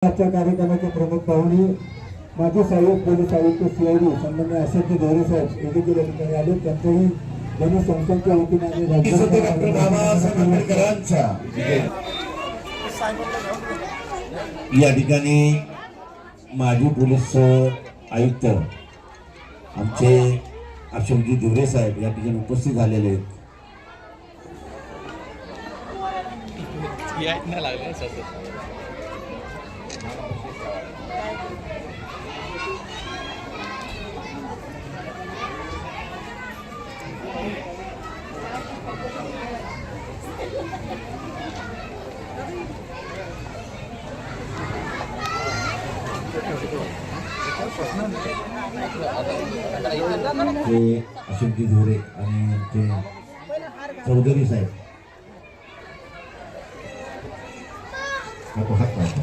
आजच्या कार्यक्रमाचे प्रमुख पाहुणे माजी सहाय्यक पोलीस आयुक्त सीआयडी सन्माननीय अशोक धोरे साहेब हे देखील या ठिकाणी आले. त्यांच्याही जनसंस्थांच्या वतीने या ठिकाणी माजी पोलीस आयुक्त आमचे अशोकजी धोरे साहेब या ठिकाणी उपस्थित झालेले आहेत. ते अशोकजी धोरे आणि आमचे चौधरी साहेब हात